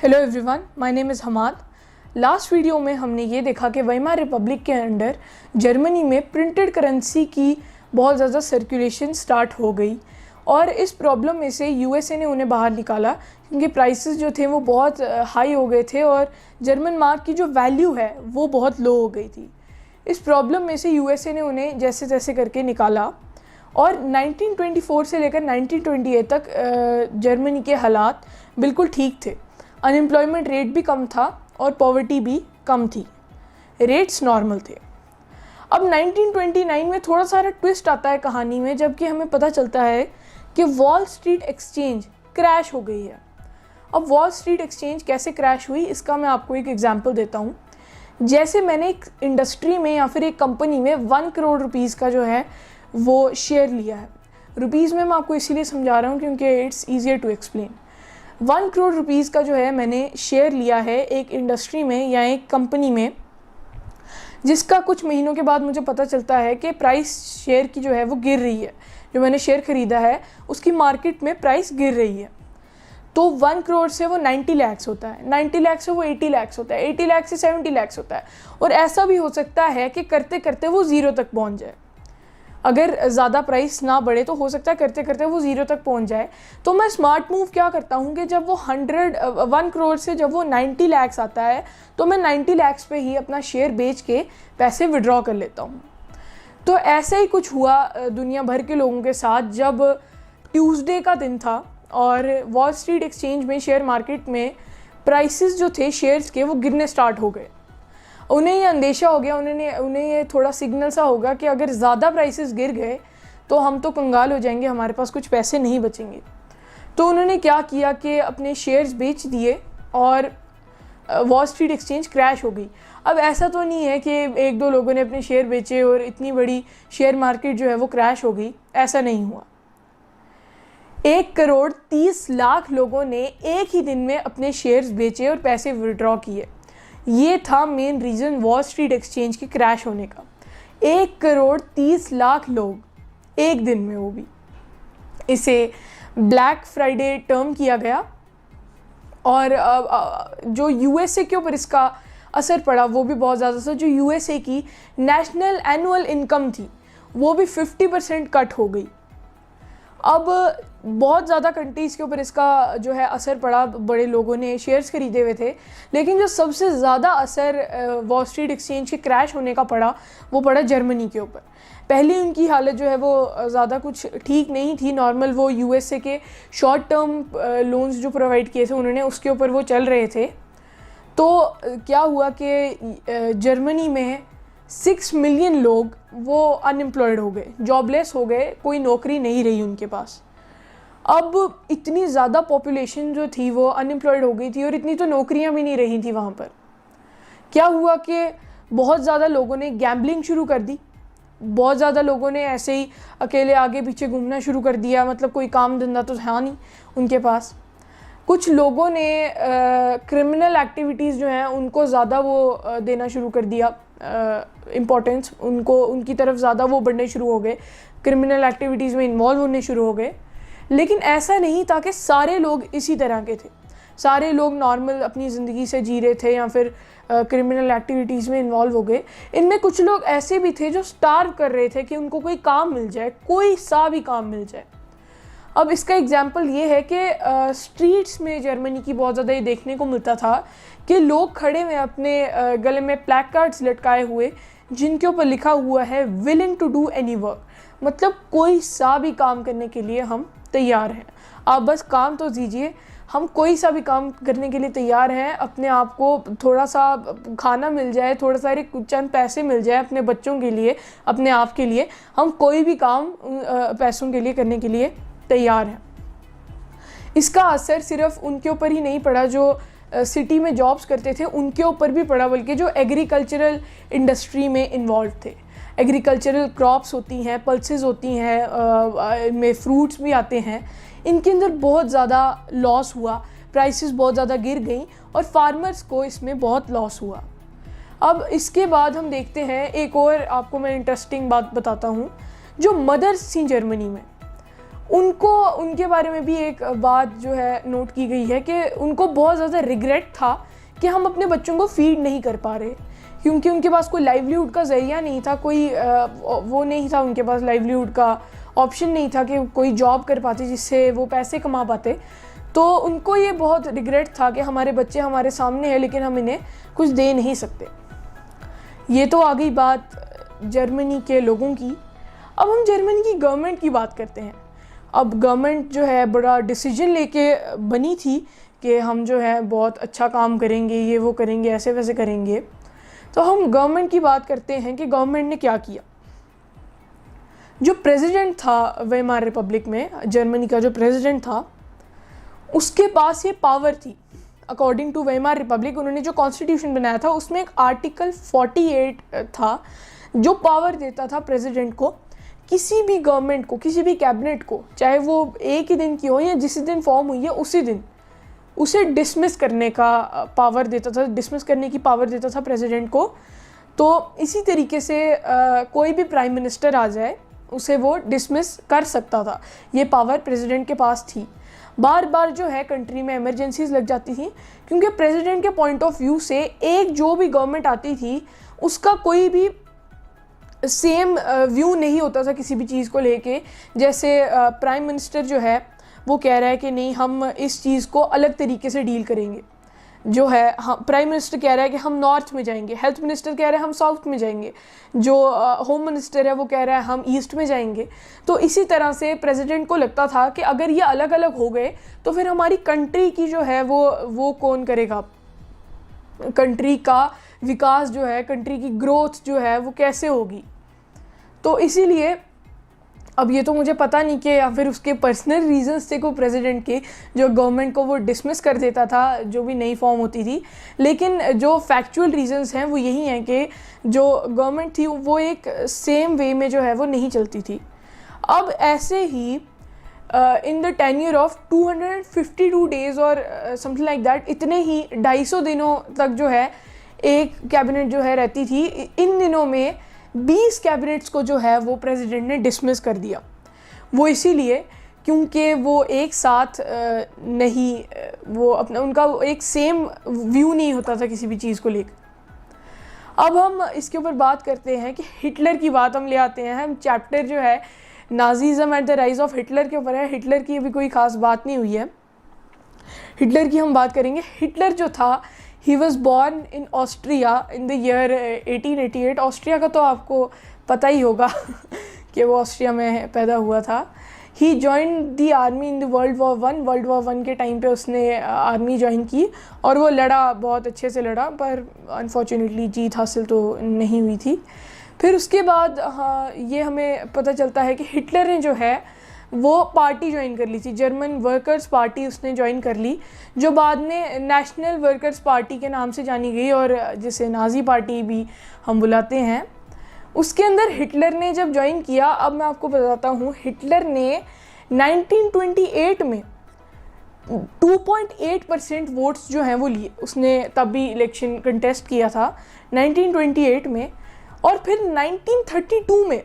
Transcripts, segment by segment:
Hello everyone, my name is Hamad. Last video में हमने ये देखा कि वीमार रिपब्लिक के अंडर जर्मनी में प्रिंटेड करेंसी की बहुत ज़्यादा सर्कुलेशन स्टार्ट हो गई और इस प्रॉब्लम में से यूएसए ने उन्हें बाहर निकाला क्योंकि प्राइसेस जो थे वो बहुत हाई हो गए थे और जर्मन मार्क की जो वैल्यू है वो बहुत लो हो गई थी। इस प्रॉब्लम में से यूएसए ने उन्हें जैसे तैसे करके निकाला और 1924 से लेकर 1928 तक जर्मनी के हालात बिल्कुल ठीक थे। अनएम्प्लॉयमेंट रेट भी कम था और पॉवर्टी भी कम थी, रेट्स नॉर्मल थे। अब 1929 में थोड़ा सारा ट्विस्ट आता है कहानी में, जबकि हमें पता चलता है कि वॉल स्ट्रीट एक्सचेंज क्रैश हो गई है। अब वॉल स्ट्रीट एक्सचेंज कैसे क्रैश हुई इसका मैं आपको एक एग्जांपल देता हूँ। जैसे मैंने एक इंडस्ट्री में या फिर एक कंपनी में 1 करोड़ रुपीज़ का जो है वो शेयर लिया है। रुपीज़ में मैं आपको इसीलिए समझा रहा हूँ क्योंकि it's easier to explain. 1 crore rupees का जो है मैंने शेयर लिया है एक इंडस्ट्री में या एक कंपनी में, जिसका कुछ महीनों के बाद मुझे पता चलता है कि प्राइस शेयर की जो है वो गिर रही है। जो मैंने शेयर ख़रीदा है उसकी मार्केट में प्राइस गिर रही है। तो 1 करोड़ से वो 90 लाख होता है, 90 लाख से वो 80 लाख होता है, 80 लाख से 70 लाख होता है। और ऐसा भी हो सकता है कि करते करते वो ज़ीरो तक पहुंच जाए। अगर ज़्यादा प्राइस ना बढ़े तो हो सकता है करते करते वो ज़ीरो तक पहुंच जाए। तो मैं स्मार्ट मूव क्या करता हूँ कि जब वो 1 करोड़ से जब वो 90 लाख आता है तो मैं 90 लाख पे ही अपना शेयर बेच के पैसे विड्रॉ कर लेता हूँ। तो ऐसा ही कुछ हुआ दुनिया भर के लोगों के साथ जब ट्यूसडे का दिन था और वॉल स्ट्रीट एक्सचेंज में शेयर मार्केट में प्राइसेस जो थे शेयर्स के वो गिरने स्टार्ट हो गए। उन्हें ये अंदेशा हो गया, उन्हें ये थोड़ा सिग्नल सा होगा कि अगर ज़्यादा प्राइसेस गिर गए तो हम तो कंगाल हो जाएंगे, हमारे पास कुछ पैसे नहीं बचेंगे। तो उन्होंने क्या किया कि अपने शेयर्स बेच दिए और वॉल स्ट्रीट एक्सचेंज क्रैश हो गई। अब ऐसा तो नहीं है कि एक दो लोगों ने अपने शेयर बेचे और इतनी बड़ी शेयर मार्केट जो है वो क्रैश हो गई, ऐसा नहीं हुआ। 1 करोड़ 30 लाख लोगों ने एक ही दिन में अपने शेयर्स बेचे और पैसे विड्रॉ किए। ये था main reason wall street exchange के क्रैश होने का। 1 करोड़ 30 लाख लोग एक दिन में, वो भी। इसे ब्लैक फ्राइडे टर्म किया गया और जो यूएसए के ऊपर इसका असर पड़ा वो भी बहुत ज़्यादा था। जो यूएसए की नेशनल एनुअल इनकम थी वो भी 50% कट हो गई। अब बहुत ज़्यादा कंट्रीज़ के ऊपर इसका जो है असर पड़ा, बड़े लोगों ने शेयर्स खरीदे हुए थे, लेकिन जो सबसे ज़्यादा असर वॉल स्ट्रीट एक्सचेंज के क्रैश होने का पड़ा वो पड़ा जर्मनी के ऊपर। पहले उनकी हालत जो है वो ज़्यादा कुछ ठीक नहीं थी, नॉर्मल वो यूएसए के शॉर्ट टर्म लोन्स जो प्रोवाइड किए थे उन्होंने उसके ऊपर वो चल रहे थे। तो क्या हुआ कि जर्मनी में 6 मिलियन लोग वो अनएम्प्लॉयड हो गए, जॉबलेस हो गए, कोई नौकरी नहीं रही उनके पास। अब इतनी ज़्यादा पॉपुलेशन जो थी वो अनएम्प्लॉयड हो गई थी और इतनी तो नौकरियां भी नहीं रही थी वहाँ पर। क्या हुआ कि बहुत ज़्यादा लोगों ने गैम्बलिंग शुरू कर दी, बहुत ज़्यादा लोगों ने ऐसे ही अकेले आगे पीछे घूमना शुरू कर दिया, मतलब कोई काम धंधा तो था नहीं उनके पास। कुछ लोगों ने क्रिमिनल एक्टिविटीज़ जो हैं उनको ज़्यादा वो देना शुरू कर दिया, इम्पोर्टेंस उनकी तरफ ज़्यादा वो बढ़ने शुरू हो गए, क्रिमिनल एक्टिविटीज़ में इन्वॉल्व होने शुरू हो गए। लेकिन ऐसा नहीं था कि सारे लोग इसी तरह के थे, सारे लोग नॉर्मल अपनी ज़िंदगी से जी रहे थे या फिर क्रिमिनल एक्टिविटीज़ में इन्वॉल्व हो गए। इनमें कुछ लोग ऐसे भी थे जो स्टार्व कर रहे थे कि उनको कोई काम मिल जाए, कोई सा भी काम मिल जाए। अब इसका एग्जाम्पल ये है कि स्ट्रीट्स में जर्मनी की बहुत ज़्यादा ये देखने को मिलता था कि लोग खड़े हुए अपने गले में प्लैक कार्ड्स लटकाए हुए जिनके ऊपर लिखा हुआ है willing to do any work, मतलब कोई सा भी काम करने के लिए हम तैयार हैं, आप बस काम तो दीजिए, हम कोई सा भी काम करने के लिए तैयार हैं। अपने आप को थोड़ा सा खाना मिल जाए, थोड़ा सारे चंद पैसे मिल जाए अपने बच्चों के लिए, अपने आप के लिए, हम कोई भी काम पैसों के लिए करने के लिए तैयार हैं। इसका असर सिर्फ उनके ऊपर ही नहीं पड़ा जो सिटी में जॉब्स करते थे, उनके ऊपर भी पड़ा, बल्कि जो एग्रीकल्चरल इंडस्ट्री में इन्वॉल्व थे। एग्रीकल्चरल क्रॉप्स होती हैं, पल्सेस होती हैं, में फ्रूट्स भी आते हैं, इनके अंदर बहुत ज़्यादा लॉस हुआ, प्राइसेस बहुत ज़्यादा गिर गई और फार्मर्स को इसमें बहुत लॉस हुआ। अब इसके बाद हम देखते हैं एक और, आपको मैं इंटरेस्टिंग बात बताता हूँ। जो मदर्स थी जर्मनी में उनको उनके बारे में भी एक बात जो है नोट की गई है कि उनको बहुत ज़्यादा रिग्रेट था कि हम अपने बच्चों को फीड नहीं कर पा रहे, क्योंकि उनके पास कोई लाइवलीहुड का ज़रिया नहीं था, कोई वो नहीं था उनके पास, लाइवलीहुड का ऑप्शन नहीं था कि कोई जॉब कर पाते जिससे वो पैसे कमा पाते। तो उनको ये बहुत रिग्रेट था कि हमारे बच्चे हमारे सामने हैं लेकिन हम इन्हें कुछ दे नहीं सकते। ये तो आ गई बात जर्मनी के लोगों की। अब हम जर्मनी की गवर्नमेंट की बात करते हैं। अब गवर्नमेंट जो है बड़ा डिसीजन लेके बनी थी कि हम जो है बहुत अच्छा काम करेंगे, ये वो करेंगे, ऐसे वैसे करेंगे। तो हम गवर्नमेंट की बात करते हैं कि गवर्नमेंट ने क्या किया। जो प्रेसिडेंट था वेमार रिपब्लिक में, जर्मनी का जो प्रेसिडेंट था, उसके पास ये पावर थी। अकॉर्डिंग टू वेमार रिपब्लिक, उन्होंने जो कॉन्स्टिट्यूशन बनाया था उसमें एक आर्टिकल 48 था जो पावर देता था प्रेसिडेंट को किसी भी गवर्नमेंट को, किसी भी कैबिनेट को, चाहे वो एक ही दिन की हो या जिस दिन फॉर्म हुई है उसी दिन, उसे डिसमिस करने का पावर देता था, डिसमिस करने की पावर देता था प्रेसिडेंट को। तो इसी तरीके से कोई भी प्राइम मिनिस्टर आ जाए उसे वो डिसमिस कर सकता था। ये पावर प्रेसिडेंट के पास थी। बार बार जो है कंट्री में इमरजेंसीज लग जाती थी, क्योंकि प्रेसिडेंट के पॉइंट ऑफ व्यू से एक जो भी गवर्नमेंट आती थी उसका कोई भी सेम व्यू नहीं होता था किसी भी चीज़ को लेके। जैसे प्राइम मिनिस्टर जो है वो कह रहा है कि नहीं, हम इस चीज़ को अलग तरीके से डील करेंगे, जो है प्राइम मिनिस्टर कह रहा है कि हम नॉर्थ में जाएंगे, हेल्थ मिनिस्टर कह रहा है हम साउथ में जाएंगे, जो होम मिनिस्टर है वो कह रहा है हम ईस्ट में जाएंगे। तो इसी तरह से प्रेसिडेंट को लगता था कि अगर ये अलग अलग हो गए तो फिर हमारी कंट्री की जो है वो कौन करेगा, कंट्री का विकास जो है, कंट्री की ग्रोथ जो है वो कैसे होगी। तो इसीलिए अब ये तो मुझे पता नहीं कि या फिर उसके पर्सनल रीजंस थे को प्रेसिडेंट के, जो गवर्नमेंट को वो डिसमिस कर देता था जो भी नई फॉर्म होती थी, लेकिन जो फैक्चुअल रीजंस हैं वो यही हैं कि जो गवर्नमेंट थी वो एक सेम वे में जो है वो नहीं चलती थी। अब ऐसे ही in the tenure of 252 days और समथिंग लाइक दैट, इतने ही 250 दिनों तक जो है एक कैबिनेट जो है रहती थी। इन दिनों में 20 कैबिनेट्स को जो है वो प्रेसिडेंट ने डिसमिस कर दिया। वो इसीलिए क्योंकि वो एक साथ नहीं, वो अपना उनका एक सेम व्यू नहीं होता था किसी भी चीज़ को लेकर। अब हम इसके ऊपर बात करते हैं कि हिटलर की बात हम ले आते हैं। हम चैप्टर जो है Nazism at the rise of Hitler के ऊपर है। हिटलर की अभी कोई ख़ास बात नहीं हुई है, हिटलर की हम बात करेंगे। हिटलर जो था, he was born in Austria in the year 1888। Austria का तो आपको पता ही होगा कि वो ऑस्ट्रिया में पैदा हुआ था। He join the army in the world war one के टाइम पे उसने आर्मी ज्वाइन की और वो लड़ा, बहुत अच्छे से लड़ा, पर अनफॉर्चुनेटली जीत हासिल तो नहीं हुई थी। फिर उसके बाद ये हमें पता चलता है कि हिटलर ने जो है वो पार्टी ज्वाइन कर ली थी, जर्मन वर्कर्स पार्टी उसने ज्वाइन कर ली, जो बाद में नेशनल वर्कर्स पार्टी के नाम से जानी गई और जिसे नाजी पार्टी भी हम बुलाते हैं। उसके अंदर हिटलर ने जब ज्वाइन किया, अब मैं आपको बताता हूँ, हिटलर ने 1928 में 2.8% वोट्स जो हैं वो लिए। उसने तब भी इलेक्शन कंटेस्ट किया था 1928 में, और फिर 1932 में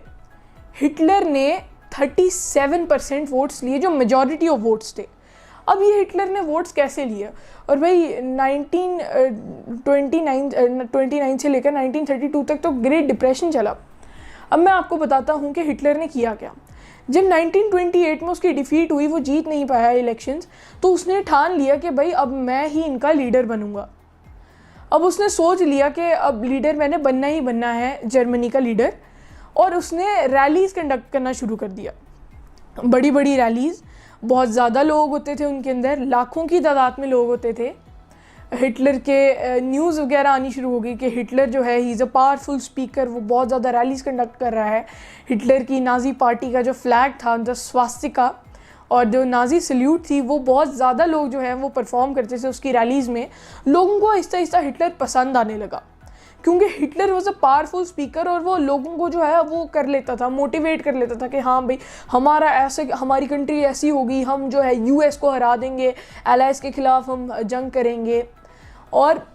हिटलर ने 37% वोट्स लिए, जो मेजॉरिटी ऑफ वोट्स थे। अब ये हिटलर ने वोट्स कैसे लिए? और भाई 1929 से लेकर 1932 तक तो ग्रेट डिप्रेशन चला। अब मैं आपको बताता हूँ कि हिटलर ने किया क्या। जब 1928 में उसकी डिफीट हुई, वो जीत नहीं पाया इलेक्शंस, तो उसने ठान लिया कि भाई अब मैं ही इनका लीडर बनूंगा। अब उसने सोच लिया कि अब लीडर मैंने बनना ही बनना है, जर्मनी का लीडर। और उसने रैलीज़ कंडक्ट करना शुरू कर दिया, बड़ी बड़ी रैलीज़। बहुत ज़्यादा लोग होते थे उनके अंदर, लाखों की तादाद में लोग होते थे। हिटलर के न्यूज़ वगैरह आनी शुरू हो गई कि हिटलर जो है he is a powerful speaker, वो बहुत ज़्यादा रैलीज़ कंडक्ट कर रहा है। हिटलर की नाजी पार्टी का जो फ्लैग था, द स्वास्तिका और जो नाजी सल्यूट थी, वो बहुत ज़्यादा लोग जो है वो परफॉर्म करते थे उसकी रैलीज़ में। लोगों को आहिस्ता आहिस्ता हिटलर पसंद आने लगा, क्योंकि Hitler was a powerful speaker और वो लोगों को जो है वो कर लेता था, मोटिवेट कर लेता था कि हाँ भाई हमारा ऐसे, हमारी कंट्री ऐसी होगी, हम जो है यूएस को हरा देंगे, एलाइज के ख़िलाफ़ हम जंग करेंगे। और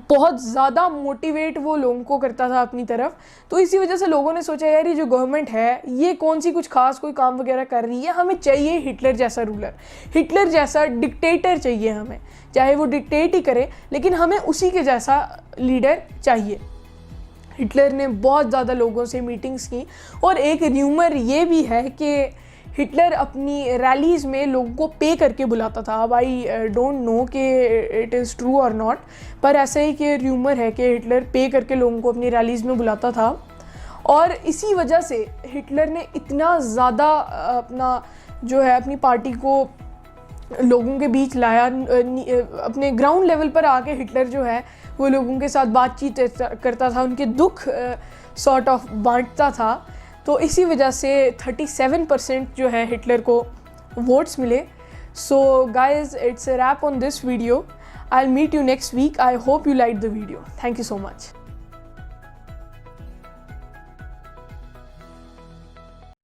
बहुत ज़्यादा मोटिवेट वो लोगों को करता था अपनी तरफ। तो इसी वजह से लोगों ने सोचा यार ये जो गवर्नमेंट है ये कौन सी कुछ खास कोई काम वगैरह कर रही है, हमें चाहिए हिटलर जैसा रूलर, हिटलर जैसा डिक्टेटर चाहिए हमें, चाहे वो डिक्टेट ही करे लेकिन हमें उसी के जैसा लीडर चाहिए। हिटलर ने बहुत ज़्यादा लोगों से मीटिंग्स की और एक र्यूमर ये भी है कि हिटलर अपनी रैलीज़ में लोगों को पे करके बुलाता था। अब आई डोंट नो कि इट इज़ ट्रू और नॉट, पर ऐसे ही कि र्यूमर है कि हिटलर पे करके लोगों को अपनी रैलीज़ में बुलाता था। और इसी वजह से हिटलर ने इतना ज़्यादा अपना जो है अपनी पार्टी को लोगों के बीच लाया, अपने ग्राउंड लेवल पर आके हिटलर जो है वो लोगों के साथ बातचीत करता था, उनके दुख सॉर्ट ऑफ बांटता था। तो इसी वजह से 37% जो है हिटलर को वोट्स मिले। So guys it's a wrap on this video. I will meet you next week. I hope you like the video. Thank you so much.